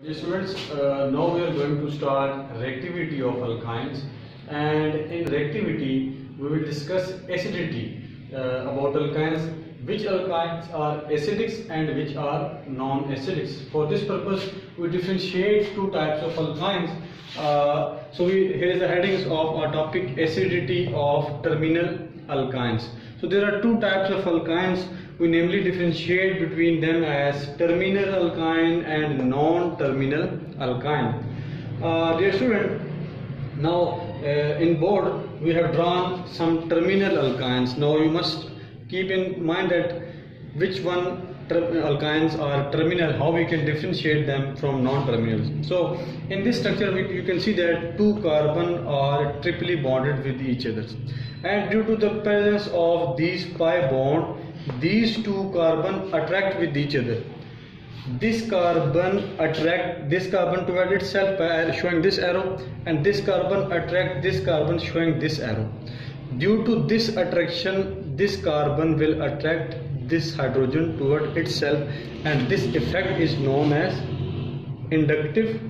Dear students, now we are going to start reactivity of alkynes, and in reactivity we will discuss acidity about alkynes, which alkynes are acidic and which are non-acidic. For this purpose we differentiate two types of alkynes. Here is the headings of our topic: acidity of terminal alkynes. So there are two types of alkynes. We namely differentiate between them as terminal alkyne and non-terminal alkyne. Dear student, now in board we have drawn some terminal alkynes. Now you must keep in mind that which one alkynes are terminal, how we can differentiate them from non-terminals. So in this structure you can see that two carbon are triply bonded with each other, and due to the presence of these pi bond, these two carbon attract with each other. This carbon attract this carbon toward itself by showing this arrow, and this carbon attract this carbon showing this arrow. Due to this attraction, this carbon will attract this hydrogen toward itself, and this effect is known as inductive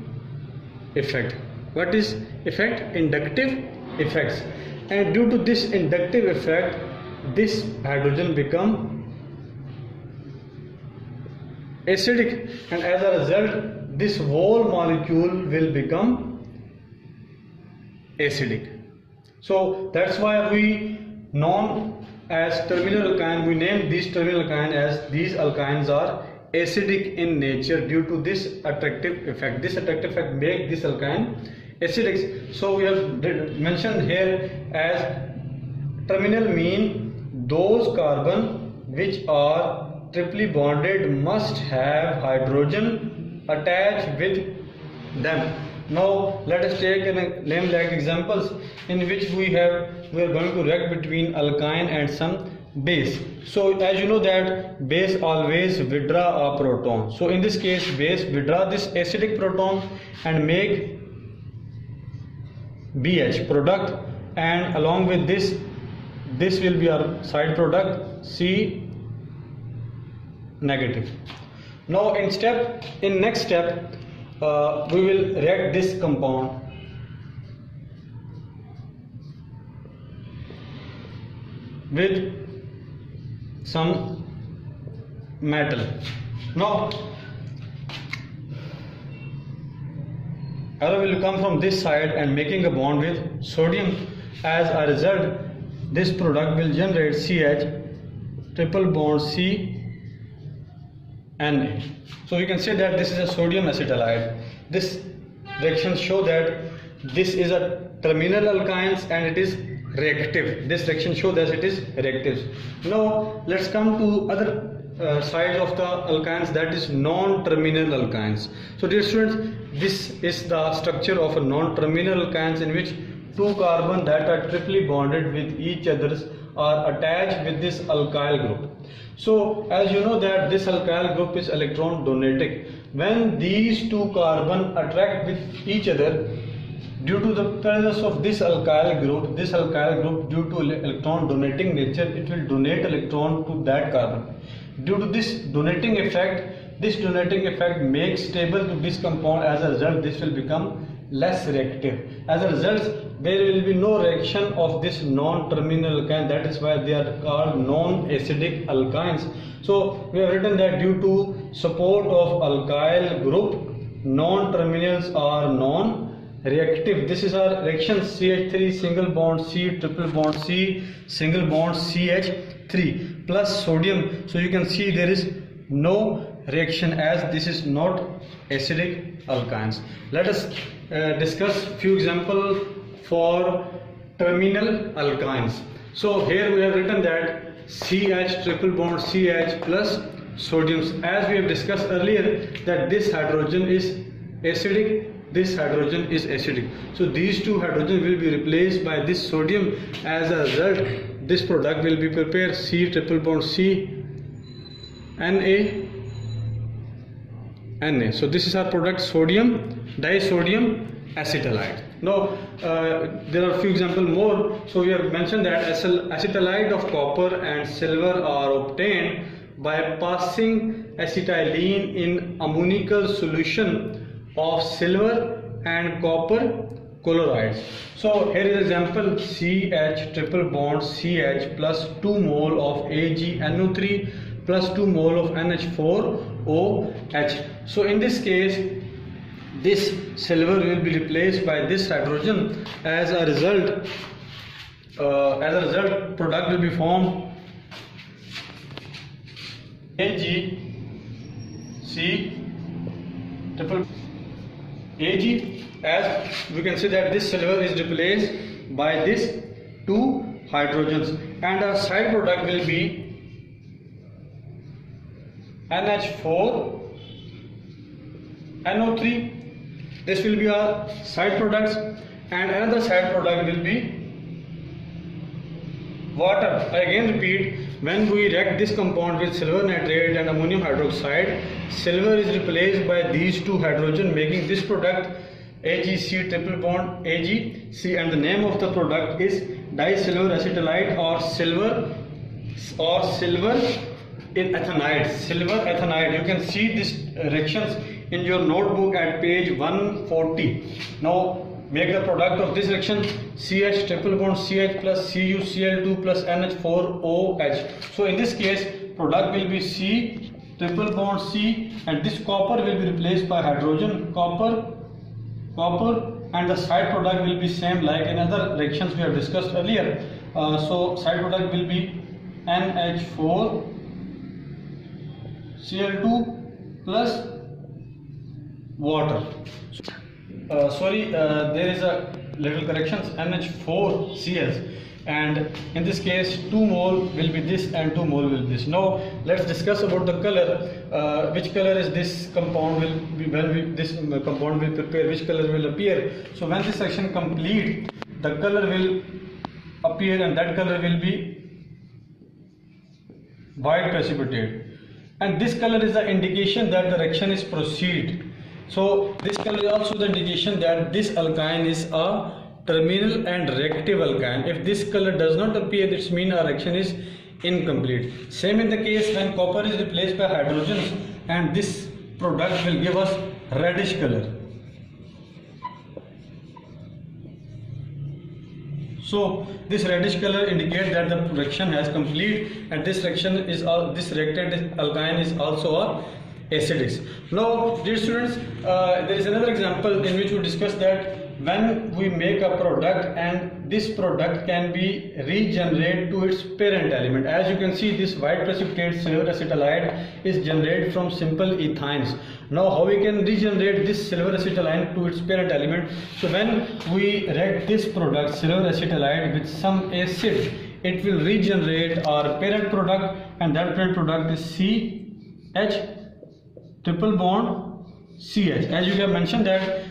effect. What is effect? Inductive effects. And due to this inductive effect, this hydrogen become acidic, and as a result this whole molecule will become acidic. So that's why we known as terminal alkyne, we name these terminal alkyne as these alkynes are acidic in nature due to this attractive effect. This attractive effect make this alkyne acidic. So we have mentioned here as terminal mean those carbon which are triply bonded must have hydrogen attached with them. Now let us take name like examples in which we are going to react between alkyne and some base. So as you know that base always withdraw a proton. So in this case base withdraw this acidic proton and make BH product, and along with this will be our side product C negative. Now in next step we will react this compound with some metal. Now arrow will come from this side and making a bond with sodium. As a result, this product will generate CH triple bond C Na. So you can say that this is a sodium acetylide. This reaction show that this is a terminal alkynes and it is reactive. This reaction show that it is reactive. Now let's come to other side of the alkynes, that is non-terminal alkynes. So dear students, this is the structure of a non-terminal alkynes in which two carbon that are triply bonded with each other are attached with this alkyl group. So as you know that this alkyl group is electron donating. When these two carbon attract with each other, due to the presence of this alkyl group due to electron donating nature, it will donate electron to that carbon. Due to this donating effect makes stable to this compound. As a result, this will become less reactive. As a result, there will be no reaction of this non-terminal alkyne. That is why they are called non-acidic alkynes. So we have written that due to support of alkyl group, non-terminals are non-reactive. This is our reaction: CH3 single bond C triple bond C single bond CH3 plus sodium. So you can see there is no reaction as this is not acidic alkynes. Let us discuss few examples for terminal alkynes. So here we have written that CH triple bond CH plus sodium. As we have discussed earlier that this hydrogen is acidic, this hydrogen is acidic. So these two hydrogen will be replaced by this sodium. As a result, this product will be prepared C triple bond C Na. So this is our product sodium disodium acetylide. Now there are few examples more. So we have mentioned that acetylide of copper and silver are obtained by passing acetylene in ammoniacal solution of silver and copper chlorides. So here is example: CH triple bond CH plus 2 mole of AgNO3 plus 2 mole of NH4OH. So in this case, this silver will be replaced by this hydrogen. As a result, product will be formed AgC triple Ag. As we can see that this silver is replaced by this 2 hydrogens, and our side product will be NH4NO3. This will be our side products, and another side product will be water. I again repeat, when we react this compound with silver nitrate and ammonium hydroxide, silver is replaced by these 2 hydrogen, making this product AgC triple bond AgC, and the name of the product is disilver acetylide or silver ethanide. Silver ethanide. You can see these reactions in your notebook at page 140. Now make the product of this reaction: CH triple bond CH plus CuCl2 plus NH4OH. So in this case, product will be C triple bond C, and this copper will be replaced by hydrogen copper, and the side product will be same like in other reactions we have discussed earlier. So side product will be NH4Cl2 plus water. There is a little corrections: NH4Cl, and in this case 2 mole will be this and 2 mole will be this. Now let's discuss about the color. Which color is this compound will be when this compound will prepare, which color will appear. So when this reaction complete, the color will appear, and that color will be white precipitate, and this color is the indication that the reaction is proceed. So this color is also the indication that this alkyne is a terminal and reactive alkyne. If this color does not appear, this means our reaction is incomplete. Same in the case when copper is replaced by hydrogens, and this product will give us reddish color. So this reddish color indicates that the reaction has complete, and this reaction is this reactant alkyne is also a acidic. Now dear students, there is another example in which we discuss that when we make a product and this product can be regenerated to its parent element. As you can see, this white precipitate silver acetylide is generated from simple ethynes. Now how we can regenerate this silver acetylide to its parent element? So when we react this product silver acetylide with some acid, it will regenerate our parent product, and that parent product is CH triple bond CH. As you have mentioned that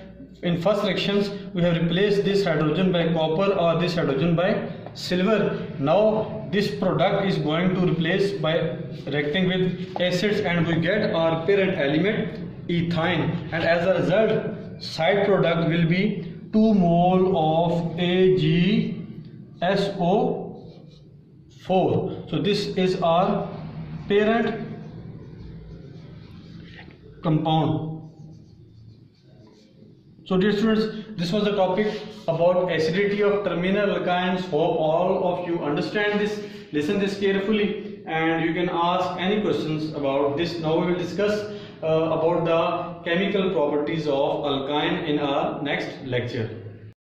in first reactions we have replaced this hydrogen by copper or this hydrogen by silver. Now this product is going to replace by reacting with acids, and we get our parent element ethyne, and as a result side product will be 2 mole of AgSO4. So this is our parent compound. So dear students, this was the topic about acidity of terminal alkynes. Hope all of you understand this. Listen this carefully, and you can ask any questions about this. Now we will discuss about the chemical properties of alkyne in our next lecture.